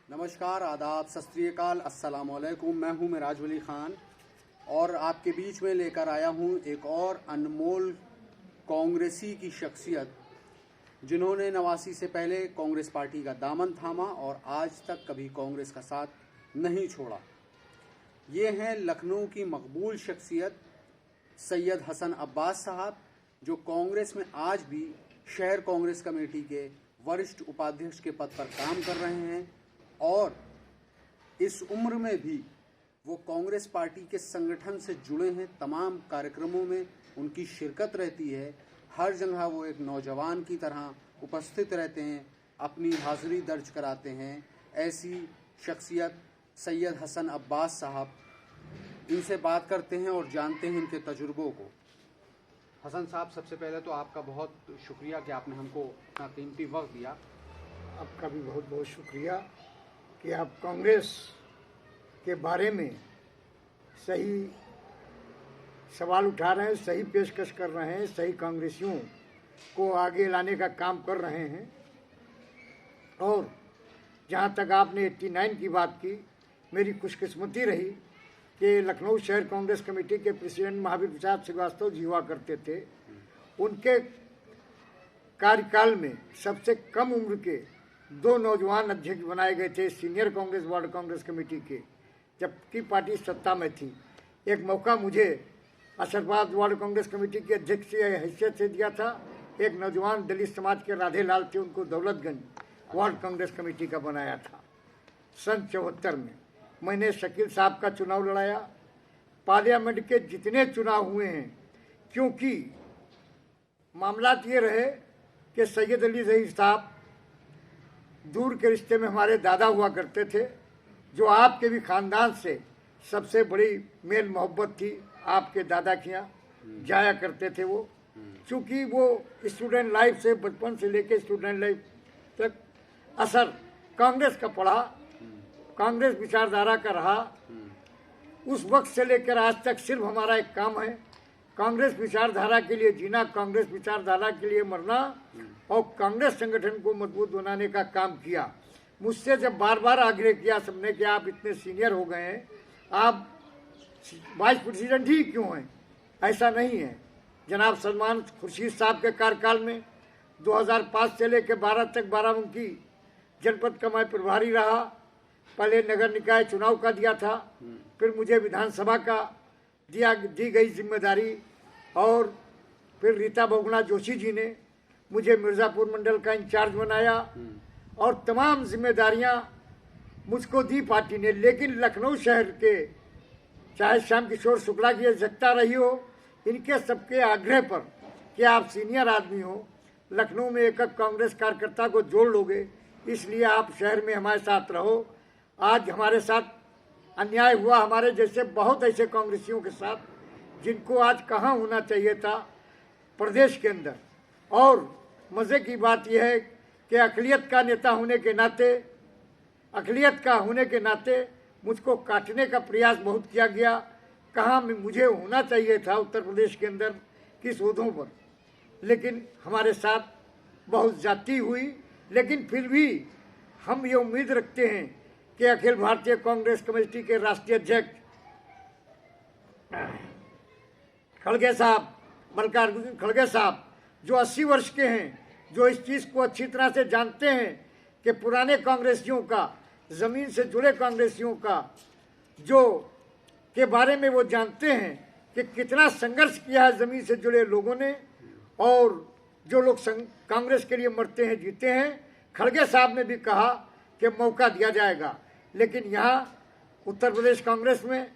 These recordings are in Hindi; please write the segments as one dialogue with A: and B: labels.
A: नमस्कार, आदाब, सत श्री अकाल, अस्सलाम वालेकुम। मैं हूं मिराज वली ख़ान और आपके बीच में लेकर आया हूं एक और अनमोल कांग्रेसी की शख्सियत जिन्होंने 89 से पहले कांग्रेस पार्टी का दामन थामा और आज तक कभी कांग्रेस का साथ नहीं छोड़ा। ये हैं लखनऊ की मकबूल शख्सियत सैयद हसन अब्बास साहब, जो कांग्रेस में आज भी शहर कांग्रेस कमेटी के वरिष्ठ उपाध्यक्ष के पद पर काम कर रहे हैं और इस उम्र में भी वो कांग्रेस पार्टी के संगठन से जुड़े हैं। तमाम कार्यक्रमों में उनकी शिरकत रहती है। हर जगह वो एक नौजवान की तरह उपस्थित रहते हैं, अपनी हाज़िरी दर्ज कराते हैं। ऐसी शख्सियत सैयद हसन अब्बास साहब, इनसे बात करते हैं और जानते हैं इनके तजुर्बों को। हसन साहब, सबसे पहले तो आपका बहुत शुक्रिया कि आपने हमको इतना कीमती वक्त दिया।
B: आपका भी बहुत बहुत शुक्रिया कि आप कांग्रेस के बारे में सही सवाल उठा रहे हैं, सही पेशकश कर रहे हैं, सही कांग्रेसियों को आगे लाने का काम कर रहे हैं। और जहाँ तक आपने 89 की बात की, मेरी खुशकिस्मती रही कि लखनऊ शहर कांग्रेस कमेटी के प्रेसिडेंट महावीर प्रसाद श्रीवास्तव जी हुआ करते थे। उनके कार्यकाल में सबसे कम उम्र के 2 नौजवान अध्यक्ष बनाए गए थे senior Congress ward Congress committee के, जबकि पार्टी सत्ता में थी। एक मौका मुझे असरबाद वार्ड कांग्रेस कमेटी के अध्यक्ष की हैसियत से दिया था। एक नौजवान दलित समाज के राधे लाल थे, उनको दौलतगंज वार्ड कांग्रेस कमेटी का बनाया था। सन 74 में मैंने शकील साहब का चुनाव लड़ाया। पार्लियामेंट के जितने चुनाव हुए हैं, क्योंकि मामला ये रहे कि सैयद अली ज़हीर साहब दूर के रिश्ते में हमारे दादा हुआ करते थे, जो आपके भी खानदान से सबसे बड़ी मेल मोहब्बत थी। आपके दादा के यहाँ जाया करते थे वो, चूँकि वो स्टूडेंट लाइफ से, बचपन से लेके स्टूडेंट लाइफ तक असर कांग्रेस का पड़ा, कांग्रेस विचारधारा का रहा। उस वक्त से लेकर आज तक सिर्फ हमारा एक काम है, कांग्रेस विचारधारा के लिए जीना, कांग्रेस विचारधारा के लिए मरना और कांग्रेस संगठन को मजबूत बनाने का काम किया। मुझसे जब बार बार आग्रह किया सबने कि आप इतने सीनियर हो गए हैं, आप वाइस प्रेसिडेंट ही क्यों हैं? ऐसा नहीं है। जनाब सलमान खुर्शीद साहब के कार्यकाल में 2005 से लेकर 12 तक बाराबंकी जनपद का मैं प्रभारी रहा। पहले नगर निकाय चुनाव का दिया था, फिर मुझे विधानसभा का दी गई जिम्मेदारी, और फिर रीता बहुगुणा जोशी जी ने मुझे मिर्ज़ापुर मंडल का इंचार्ज बनाया और तमाम जिम्मेदारियां मुझको दी पार्टी ने। लेकिन लखनऊ शहर के, चाहे श्याम किशोर शुक्ला की अध्यक्षता रही हो, इनके सबके आग्रह पर कि आप सीनियर आदमी हो, लखनऊ में एक कांग्रेस कार्यकर्ता को जोड़ लोगे, इसलिए आप शहर में हमारे साथ रहो। आज हमारे साथ अन्याय हुआ, हमारे जैसे बहुत ऐसे कांग्रेसियों के साथ, जिनको आज कहाँ होना चाहिए था प्रदेश के अंदर। और मज़े की बात यह है कि अक़लियत का नेता होने के नाते, अक़लियत का होने के नाते मुझको काटने का प्रयास बहुत किया गया। कहाँ मुझे होना चाहिए था उत्तर प्रदेश के अंदर, किस ओहदों पर, लेकिन हमारे साथ बहुत ज़्यादती हुई। लेकिन फिर भी हम ये उम्मीद रखते हैं कि अखिल भारतीय कांग्रेस कमेटी के राष्ट्रीय अध्यक्ष खड़गे साहब, मल्लिकार्जुन खड़गे साहब, जो 80 वर्ष के हैं, जो इस चीज़ को अच्छी तरह से जानते हैं कि पुराने कांग्रेसियों का, ज़मीन से जुड़े कांग्रेसियों का जो के बारे में वो जानते हैं कि कितना संघर्ष किया है ज़मीन से जुड़े लोगों ने, और जो लोग कांग्रेस के लिए मरते हैं, जीते हैं। खड़गे साहब ने भी कहा कि मौका दिया जाएगा, लेकिन यहाँ उत्तर प्रदेश कांग्रेस में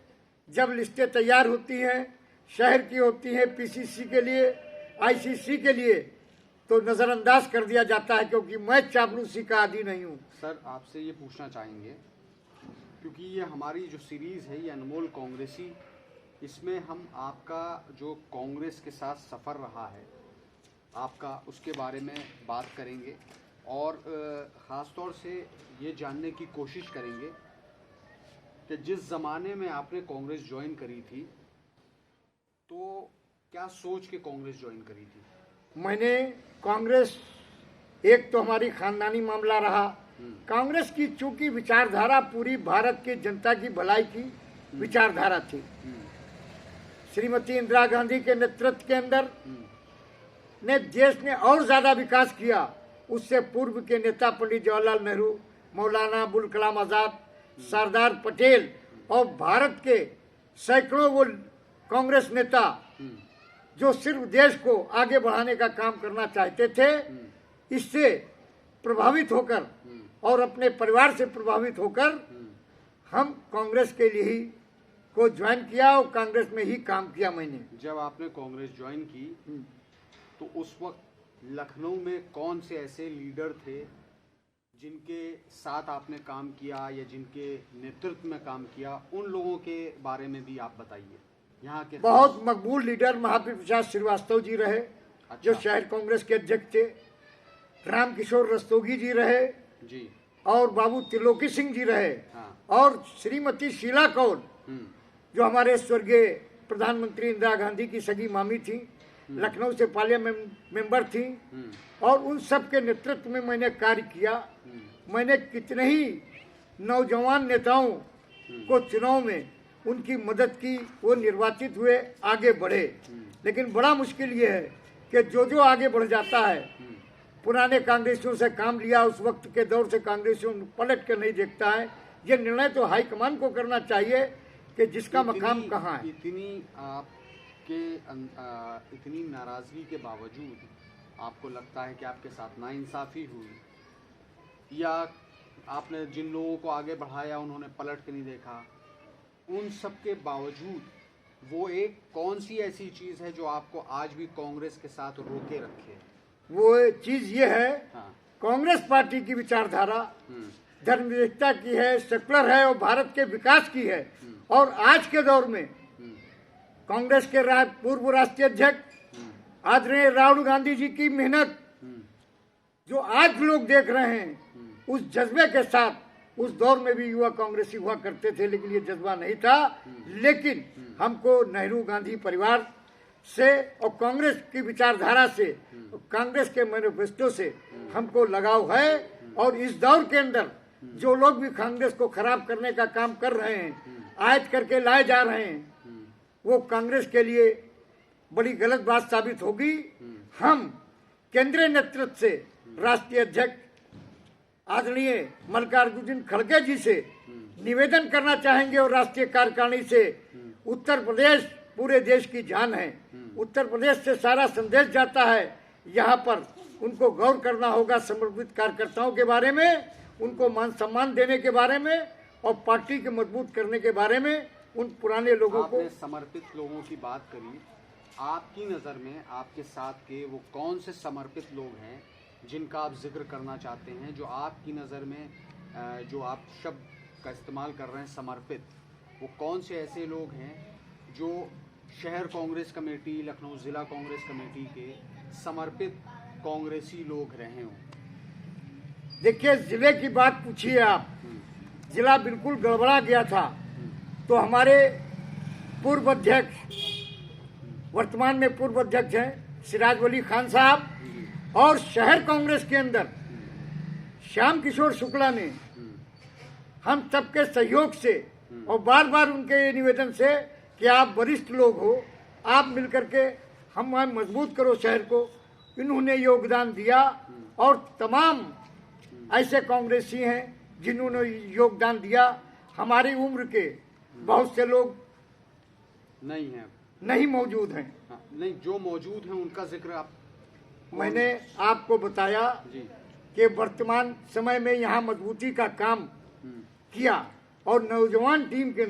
B: जब लिस्टें तैयार होती हैं, शहर की होती हैं, पीसीसी के लिए, आईसीसी के लिए, तो नज़रअंदाज कर दिया जाता है, क्योंकि मैं चापलूसी का आदी नहीं हूँ।
A: सर, आपसे ये पूछना चाहेंगे, क्योंकि ये हमारी जो सीरीज़ है, ये अनमोल कांग्रेसी, इसमें हम आपका जो कांग्रेस के साथ सफ़र रहा है आपका, उसके बारे में बात करेंगे और ख़ास तौर से ये जानने की कोशिश करेंगे कि जिस ज़माने में आपने कांग्रेस ज्वाइन करी थी, तो क्या सोच के कांग्रेस ज्वाइन करी थी?
B: मैंने कांग्रेस, एक तो हमारी ख़ानदानी मामला रहा कांग्रेस की चूंकि विचारधारा पूरी भारत की जनता की भलाई की विचारधारा थी, श्रीमती इंदिरा गांधी के नेतृत्व के अंदर ने देश ने और ज्यादा विकास किया। उससे पूर्व के नेता पंडित जवाहरलाल नेहरू, मौलाना अबुल कलाम आजाद, सरदार पटेल और भारत के सैकड़ों वो कांग्रेस नेता जो सिर्फ देश को आगे बढ़ाने का काम करना चाहते थे, इससे प्रभावित होकर और अपने परिवार से प्रभावित होकर हम कांग्रेस के लिए ही को ज्वाइन किया और कांग्रेस में ही काम किया। मैंने
A: जब आपने कांग्रेस ज्वाइन की तो उस वक्त लखनऊ में कौन से ऐसे लीडर थे जिनके साथ आपने काम किया या जिनके नेतृत्व में काम किया, उन लोगों के बारे में भी आप बताइए। यहाँ के
B: बहुत मकबूल लीडर महावीर प्रसाद श्रीवास्तव जी रहे, जो शहर कांग्रेस के अध्यक्ष थे, रामकिशोर रस्तोगी जी रहे
A: जी, और
B: बाबू त्रिलोकी सिंह जी रहे,
A: हाँ।
B: और श्रीमती शीला कौल जो हमारे स्वर्गीय प्रधानमंत्री इंदिरा गांधी की सगी मामी थी, लखनऊ से पार्लियामेंट मेंबर थी, और उन सब के नेतृत्व में मैंने कार्य किया। मैंने कितने ही नौजवान नेताओं को चुनाव में उनकी मदद की, वो निर्वाचित हुए, आगे बढ़े। लेकिन बड़ा मुश्किल ये है कि जो आगे बढ़ जाता है, पुराने कांग्रेसियों से काम लिया, उस वक्त के दौर से कांग्रेसियों पलट कर नहीं देखता है। ये निर्णय तो हाईकमान को करना चाहिए कि जिसका मकाम कहाँ है।
A: इतनी नाराजगी के बावजूद आपको लगता है कि आपके साथ नाइंसाफी हुई, या आपने जिन लोगों को आगे बढ़ाया उन्होंने पलट के नहीं देखा? उन सब के बावजूद वो एक कौन सी ऐसी चीज है जो आपको आज भी कांग्रेस के साथ रोके रखे?
B: वो चीज ये है,
A: हाँ।
B: कांग्रेस पार्टी की विचारधारा धर्मनिरपेक्षता की है, सेकुलर है और भारत के विकास की है। और आज के दौर में कांग्रेस के पूर्व राष्ट्रीय अध्यक्ष आदरणीय राहुल गांधी जी की मेहनत जो आज लोग देख रहे हैं, उस जज्बे के साथ उस दौर में भी युवा कांग्रेसी हुआ करते थे, लेकिन ये जज्बा नहीं था। लेकिन हमको नेहरू गांधी परिवार से और कांग्रेस की विचारधारा से, कांग्रेस के मैनिफेस्टो से हमको लगाव है। और इस दौर के अंदर जो लोग भी कांग्रेस को खराब करने का काम कर रहे हैं, आयत करके लाए जा रहे हैं, वो कांग्रेस के लिए बड़ी गलत बात साबित होगी। हम केंद्रीय नेतृत्व से राष्ट्रीय अध्यक्ष आदरणीय मल्लिकार्जुन खड़गे जी से निवेदन करना चाहेंगे और राष्ट्रीय कार्यकारिणी से, उत्तर प्रदेश पूरे देश की जान है, उत्तर प्रदेश से सारा संदेश जाता है। यहाँ पर उनको गौर करना होगा समर्पित कार्यकर्ताओं के बारे में, उनको मान सम्मान देने के बारे में और पार्टी के मजबूत करने के बारे में। उन पुराने लोगों को,
A: समर्पित लोगों की बात करी, आपकी नज़र में आपके साथ के वो कौन से समर्पित लोग हैं जिनका आप जिक्र करना चाहते हैं, जो आपकी नज़र में जो आप शब्द का इस्तेमाल कर रहे हैं समर्पित, वो कौन से ऐसे लोग हैं जो शहर कांग्रेस कमेटी, लखनऊ ज़िला कांग्रेस कमेटी के समर्पित कांग्रेसी लोग रहे हों?
B: देखिए, जिले की बात पूछिए आप, जिला बिल्कुल गड़बड़ा गया था, तो हमारे पूर्व अध्यक्ष, वर्तमान में पूर्व अध्यक्ष हैं सिराज वली खान साहब, और शहर कांग्रेस के अंदर श्याम किशोर शुक्ला ने हम सबके सहयोग से और बार बार उनके निवेदन से कि आप वरिष्ठ लोग हो, आप मिलकर के हम मजबूत करो शहर को, इन्होंने योगदान दिया। और तमाम ऐसे कांग्रेसी हैं जिन्होंने योगदान दिया। हमारी उम्र के बहुत से लोग नहीं मौजूद हैं।
A: हाँ, नहीं, जो मौजूद हैं उनका जिक्र आप।
B: मैंने आपको बताया कि वर्तमान समय में यहाँ मजबूती का काम किया, और नौजवान टीम के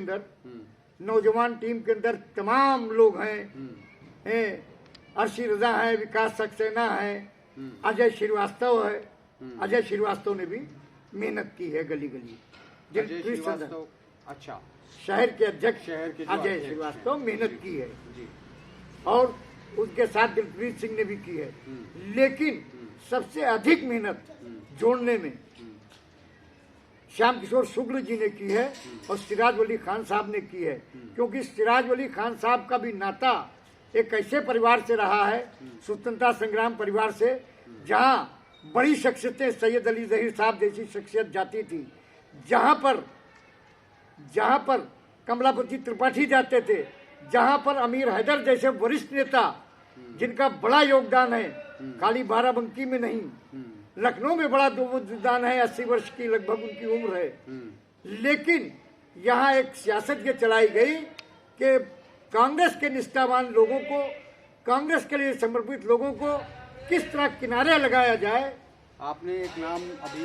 B: अंदर तमाम लोग हैं, अर्शी रजा है, विकास सक्सेना है, अजय श्रीवास्तव है। अजय श्रीवास्तव ने भी मेहनत की है गली गली।
A: अच्छा,
B: शहर के अध्यक्ष अजय श्रीवास्तव मेहनत की है, और उसके साथ दिलप्रीत सिंह ने भी की है। लेकिन सबसे अधिक मेहनत जोड़ने में श्याम किशोर शुक्ल जी ने की है और सिराज वली खान साहब ने की है। क्योंकि सिराज वली खान साहब का भी नाता एक ऐसे परिवार से रहा है, स्वतंत्रता संग्राम परिवार से, जहां बड़ी शख्सियतें सैयद अली ज़हीर साहब जैसी शख्सियत जाती थी, जहाँ पर कमलापति त्रिपाठी जाते थे, जहाँ पर अमीर हैदर जैसे वरिष्ठ नेता जिनका बड़ा योगदान है, खाली बाराबंकी में नहीं, लखनऊ में बड़ा योगदान है, 80 वर्ष की लगभग उनकी उम्र है। लेकिन यहाँ एक सियासत ये चलाई गई कि कांग्रेस के निष्ठावान लोगों को, कांग्रेस के लिए समर्पित लोगों को किस तरह किनारे लगाया जाए।
A: आपने एक नाम अभी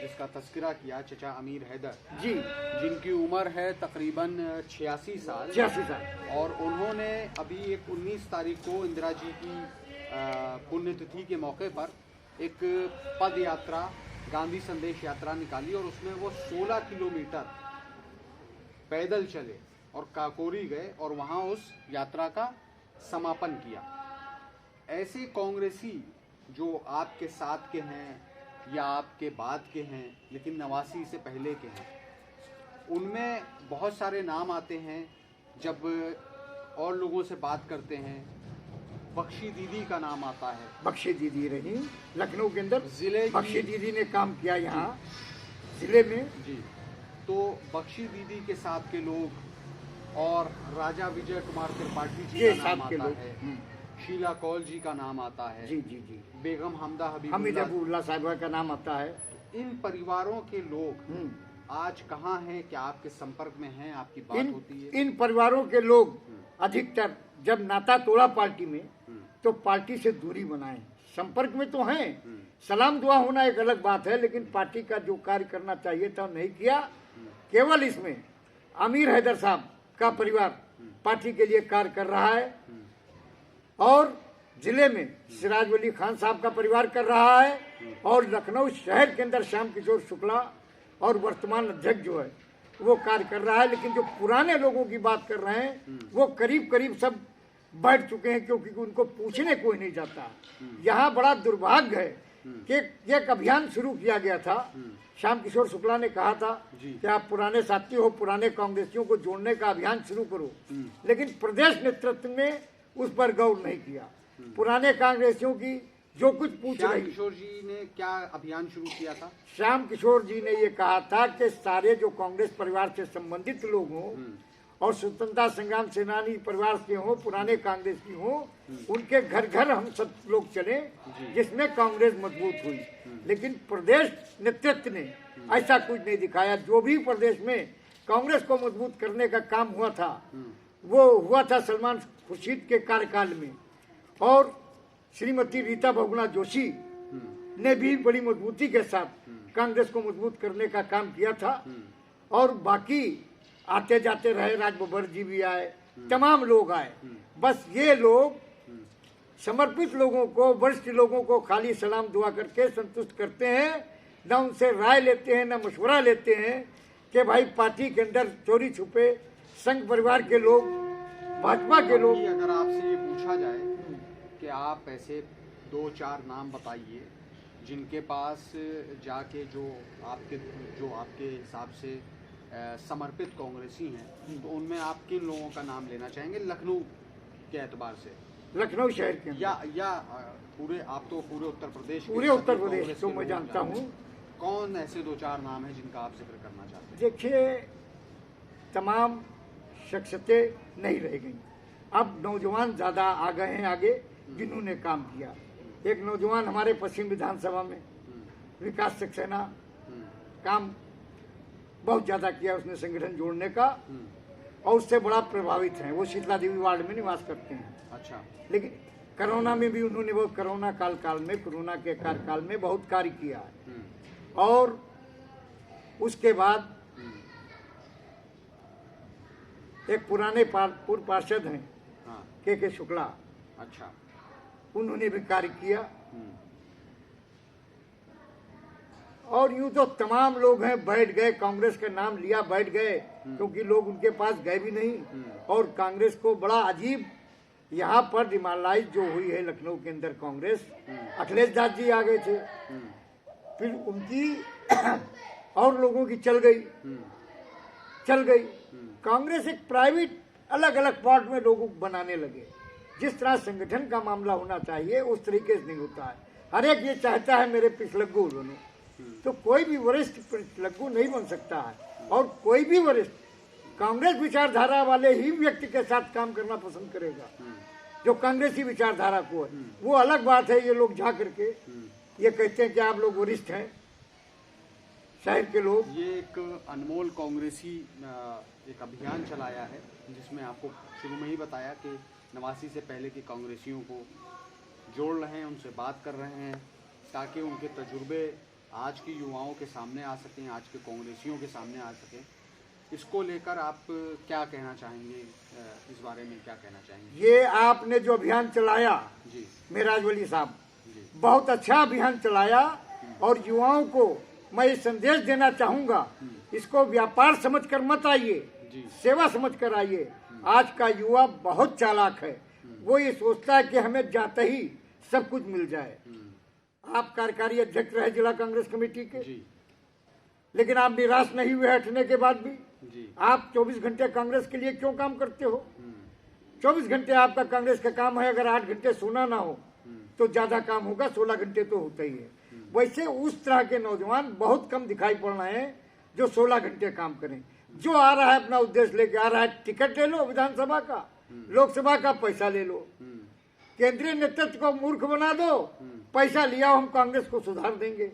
A: जिसका तस्करा किया, चचा अमीर हैदर
B: जी,
A: जिनकी उम्र है तकरीबन 86 साल, और उन्होंने अभी एक 19 तारीख को इंदिरा जी की पुण्यतिथि के मौके पर एक पद यात्रा, गांधी संदेश यात्रा निकाली, और उसमें वो 16 किलोमीटर पैदल चले और काकोरी गए और वहाँ उस यात्रा का समापन किया। ऐसे कांग्रेसी जो आपके साथ के हैं या आपके बाद के हैं, लेकिन 89 से पहले के हैं, उनमें बहुत सारे नाम आते हैं। जब और लोगों से बात करते हैं, बख्शी दीदी का नाम आता है।
B: बख्शी दीदी रही लखनऊ के अंदर,
A: जिले
B: बख्शी दीदी ने काम किया यहाँ जिले में
A: जी। तो बख्शी दीदी के साथ के लोग और राजा विजय कुमार त्रिपाठी जी का नाम आता है, शीला कौल जी का नाम आता है,
B: जी जी जी,
A: बेगम हमदा
B: हमीदुल्लाह साहिबा का नाम आता है।
A: इन परिवारों के लोग आज कहाँ हैं? क्या आपके संपर्क में हैं? आपकी बात होती है?
B: इन परिवारों के लोग अधिकतर जब नाता तोड़ा पार्टी में, तो पार्टी से दूरी बनाए। संपर्क में तो हैं, सलाम दुआ होना एक अलग बात है, लेकिन पार्टी का जो कार्य करना चाहिए था नहीं किया। केवल इसमें अमीर हैदर साहब का परिवार पार्टी के लिए कार्य कर रहा है, और जिले में सिराज वली खान साहब का परिवार कर रहा है, और लखनऊ शहर के अंदर श्याम किशोर शुक्ला और वर्तमान अध्यक्ष जो है वो कार्य कर रहा है। लेकिन जो पुराने लोगों की बात कर रहे हैं वो करीब करीब सब बैठ चुके हैं, क्योंकि उनको पूछने कोई नहीं जाता। यहाँ बड़ा दुर्भाग्य है कि एक अभियान शुरू किया गया था। श्याम किशोर शुक्ला ने कहा था कि आप पुराने साथी हो, पुराने कांग्रेसियों को जोड़ने का अभियान शुरू करो, लेकिन प्रदेश नेतृत्व ने उस पर गौर नहीं किया। पुराने कांग्रेसियों की जो कुछ पूछ रही।
A: श्याम किशोर जी ने क्या अभियान शुरू किया था?
B: श्याम किशोर जी ने ये कहा था कि सारे जो कांग्रेस परिवार से संबंधित लोग हों और स्वतंत्रता संग्राम सेनानी परिवार से हों, पुराने कांग्रेस की हों, उनके घर घर हम सब लोग चले, जिसमें कांग्रेस मजबूत हुई। लेकिन प्रदेश नेतृत्व ने ऐसा कुछ नहीं दिखाया। जो भी प्रदेश में कांग्रेस को मजबूत करने का काम हुआ था, वो हुआ था सलमान खुर्शीद के कार्यकाल में, और श्रीमती रीता बहुगुणा जोशी ने भी बड़ी मजबूती के साथ कांग्रेस को मजबूत करने का काम किया था। और बाकी आते जाते रहे, राज बब्बर जी भी आए, तमाम लोग आए। बस ये लोग समर्पित लोगों को, वरिष्ठ लोगों को खाली सलाम दुआ करके संतुष्ट करते हैं, न उनसे राय लेते हैं, न मशवरा लेते हैं कि भाई पार्टी के अंदर चोरी छुपे संघ परिवार के लोग, भाजपा के लोग।
A: अगर आपसे ये पूछा जाए कि आप ऐसे 2-4 नाम बताइए जिनके पास जाके जो आपके हिसाब से समर्पित कांग्रेसी हैं, तो उनमें आप किन लोगों का नाम लेना चाहेंगे लखनऊ के एतबार से?
B: लखनऊ शहर के
A: या पूरे, आप तो पूरे उत्तर प्रदेश,
B: पूरे उत्तर प्रदेश तो मैं जानता हूँ।
A: कौन ऐसे 2-4 नाम हैं जिनका आप जिक्र करना चाहते हैं?
B: देखिए, तमाम शख्सियतें नहीं रह गई, अब नौजवान ज्यादा आ गए हैं आगे, जिन्होंने काम किया। एक नौजवान हमारे पश्चिम विधानसभा में विकास सक्सेना काम बहुत ज्यादा किया, उसने संगठन जोड़ने का, और उससे बड़ा प्रभावित हैं। वो शीतला देवी वार्ड में निवास करते हैं।
A: अच्छा।
B: लेकिन कोरोना में भी उन्होंने वो कोरोना कोरोना के कार्यकाल में बहुत कार्य किया है। और उसके बाद एक पुराने पूर्व पार्षद हैं के शुक्ला,
A: अच्छा,
B: उन्होंने भी कार्य किया। और यूं तो तमाम लोग हैं, बैठ गए, कांग्रेस का नाम लिया बैठ गए, क्योंकि लोग उनके पास गए भी नहीं। और कांग्रेस को बड़ा अजीब, यहाँ पर डिमोरलाइज जो हुई है लखनऊ के अंदर कांग्रेस, अखिलेश दास जी आ गए थे, फिर उनकी और लोगों की चल गई। कांग्रेस एक प्राइवेट अलग अलग पार्ट में लोगों को बनाने लगे। जिस तरह संगठन का मामला होना चाहिए उस तरीके से नहीं होता है। हर एक ये चाहता है मेरे पिछलग्गू बनो। तो कोई भी वरिष्ठ पिछलग्गू नहीं बन सकता है, और कोई भी वरिष्ठ कांग्रेस विचारधारा वाले ही व्यक्ति के साथ काम करना पसंद करेगा जो कांग्रेसी विचारधारा को है। वो अलग बात है, ये लोग जा करके ये कहते हैं कि आप लोग वरिष्ठ हैं, शहर के लोग।
A: ये एक अनमोल कांग्रेसी एक अभियान चलाया है, जिसमें आपको शुरू में ही बताया कि 89 से पहले के कांग्रेसियों को जोड़ रहे हैं, उनसे बात कर रहे हैं, ताकि उनके तजुर्बे आज की युवाओं के सामने आ सकें, आज के कांग्रेसियों के सामने आ सकें। इसको लेकर आप क्या कहना चाहेंगे, इस बारे में क्या कहना चाहेंगे?
B: ये आपने जो अभियान चलाया
A: जी
B: मेराज वली साहब, बहुत अच्छा अभियान चलाया, और युवाओं को मैं ये संदेश देना चाहूंगा, इसको व्यापार समझकर मत आइए, सेवा समझकर आइए। आज का युवा बहुत चालाक है, वो ये सोचता है कि हमें जाते ही सब कुछ मिल जाए। आप कार्यकारी अध्यक्ष रहे जिला कांग्रेस कमेटी के, लेकिन आप निराश नहीं हुए हटने के बाद भी। आप 24 घंटे कांग्रेस के लिए क्यों काम करते हो? 24 घंटे आपका कांग्रेस का काम है, अगर 8 घंटे सोना ना हो तो ज्यादा काम होगा, 16 घंटे तो होता ही है। वैसे उस तरह के नौजवान बहुत कम दिखाई पड़ रहे हैं जो 16 घंटे काम करें। जो आ रहा है अपना उद्देश्य लेके आ रहा है, टिकट ले लो विधानसभा का, लोकसभा का पैसा ले लो, केंद्रीय नेतृत्व को मूर्ख बना दो, पैसा लिया हम कांग्रेस को सुधार देंगे।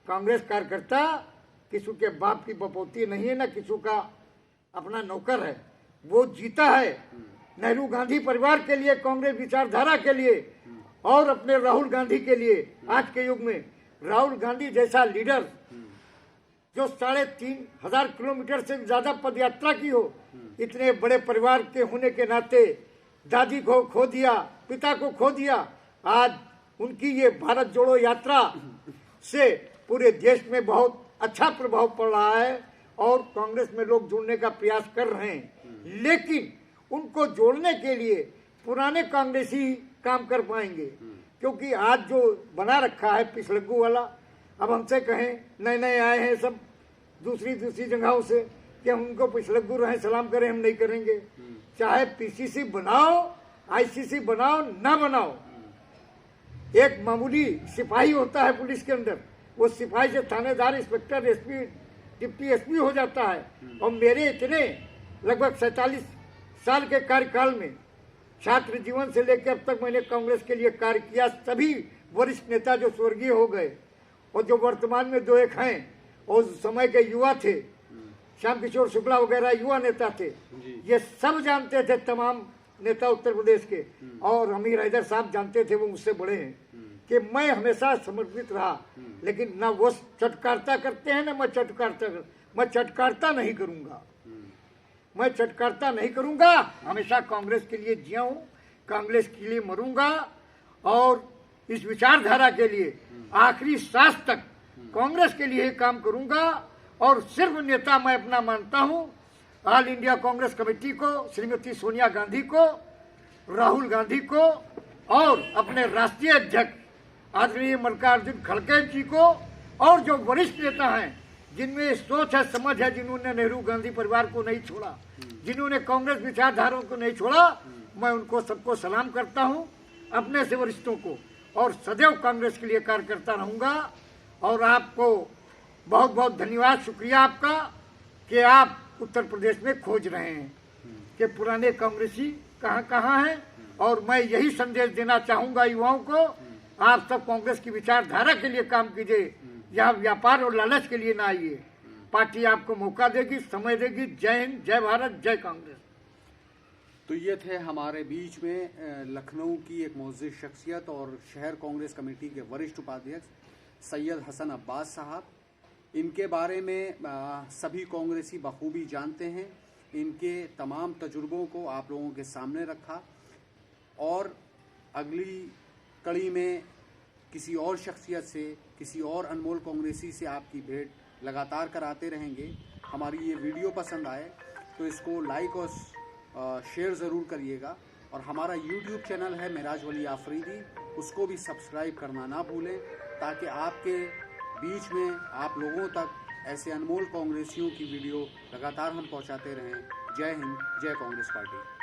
B: कांग्रेस कार्यकर्ता किसी के बाप की बपौती नहीं है, ना किसी का अपना नौकर है। वो जीता है नेहरू गांधी परिवार के लिए, कांग्रेस विचारधारा के लिए, और अपने राहुल गांधी के लिए। आज के युग में राहुल गांधी जैसा लीडर जो 3,500 किलोमीटर से ज्यादा पद यात्रा की हो, इतने बड़े परिवार के होने के नाते दादी को खो दिया, पिता को खो दिया, आज उनकी ये भारत जोड़ो यात्रा से पूरे देश में बहुत अच्छा प्रभाव पड़ रहा है, और कांग्रेस में लोग जुड़ने का प्रयास कर रहे हैं। लेकिन उनको जोड़ने के लिए पुराने कांग्रेसी काम कर पाएंगे, क्योंकि आज जो बना रखा है पिछलग्गू वाला, अब हमसे कहें नए नए आए हैं सब दूसरी जगहों से कि हम उनको पिछलग्गू रहे सलाम करें, हम नहीं करेंगे। चाहे पीसीसी बनाओ, आईसीसी बनाओ, ना बनाओ, एक मामूली सिपाही होता है पुलिस के अंदर, वो सिपाही से थानेदार, इंस्पेक्टर, एसपी, डिप्टी एसपी हो जाता है। और मेरे इतने लगभग 47 साल के कार्यकाल में, छात्र जीवन से लेकर अब तक मैंने कांग्रेस के लिए कार्य किया। सभी वरिष्ठ नेता जो स्वर्गीय हो गए और जो वर्तमान में 2-1 हैं, और समय के युवा थे, श्याम किशोर शुक्ला वगैरह युवा नेता थे, ये सब जानते थे, तमाम नेता उत्तर प्रदेश के, और अमीर हैदर साहब जानते थे, वो मुझसे बड़े हैं, कि मैं हमेशा समर्पित रहा। लेकिन ना वो चटकारता करते हैं, ना मैं चटकारता नहीं करूंगा, मैं चटकारता नहीं करूंगा। हमेशा कांग्रेस के लिए जिया हूं, कांग्रेस के लिए मरूंगा, और इस विचारधारा के लिए आखिरी सांस तक कांग्रेस के लिए काम करूंगा। और सिर्फ नेता मैं अपना मानता हूं ऑल इंडिया कांग्रेस कमेटी को, श्रीमती सोनिया गांधी को, राहुल गांधी को, और अपने राष्ट्रीय अध्यक्ष आदरणीय मल्लिकार्जुन खड़गे जी को, और जो वरिष्ठ नेता हैं जिनमें सोच है, समझ है, जिन्होंने नेहरू गांधी परिवार को नहीं छोड़ा, जिन्होंने कांग्रेस विचारधाराओं को नहीं छोड़ा, मैं उनको सबको सलाम करता हूं, अपने से वरिष्ठों को, और सदैव कांग्रेस के लिए कार्य करता रहूंगा। और आपको बहुत बहुत धन्यवाद, शुक्रिया आपका कि आप उत्तर प्रदेश में खोज रहे हैं कि पुराने कांग्रेसी कहाँ कहाँ हैं। और मैं यही संदेश देना चाहूंगा युवाओं को, आप सब कांग्रेस की विचारधारा के लिए काम कीजिए, यहाँ व्यापार और लालच के लिए ना आइए। पार्टी आपको मौका देगी, समय देगी। जय हिंद, जय भारत, जय कांग्रेस।
A: तो ये थे हमारे बीच में लखनऊ की एक मोअज़्ज़िज़ शख्सियत और शहर कांग्रेस कमेटी के वरिष्ठ उपाध्यक्ष सैयद हसन अब्बास साहब। इनके बारे में सभी कांग्रेसी बखूबी जानते हैं। इनके तमाम तजुर्बों को आप लोगों के सामने रखा, और अगली कड़ी में किसी और शख्सियत से, किसी और अनमोल कांग्रेसी से आपकी भेंट लगातार कराते रहेंगे। हमारी ये वीडियो पसंद आए तो इसको लाइक और शेयर ज़रूर करिएगा, और हमारा YouTube चैनल है मेराज वली आफरीदी, उसको भी सब्सक्राइब करना ना भूलें, ताकि आपके बीच में आप लोगों तक ऐसे अनमोल कांग्रेसियों की वीडियो लगातार हम पहुंचाते रहें। जय हिंद, जय कांग्रेस पार्टी।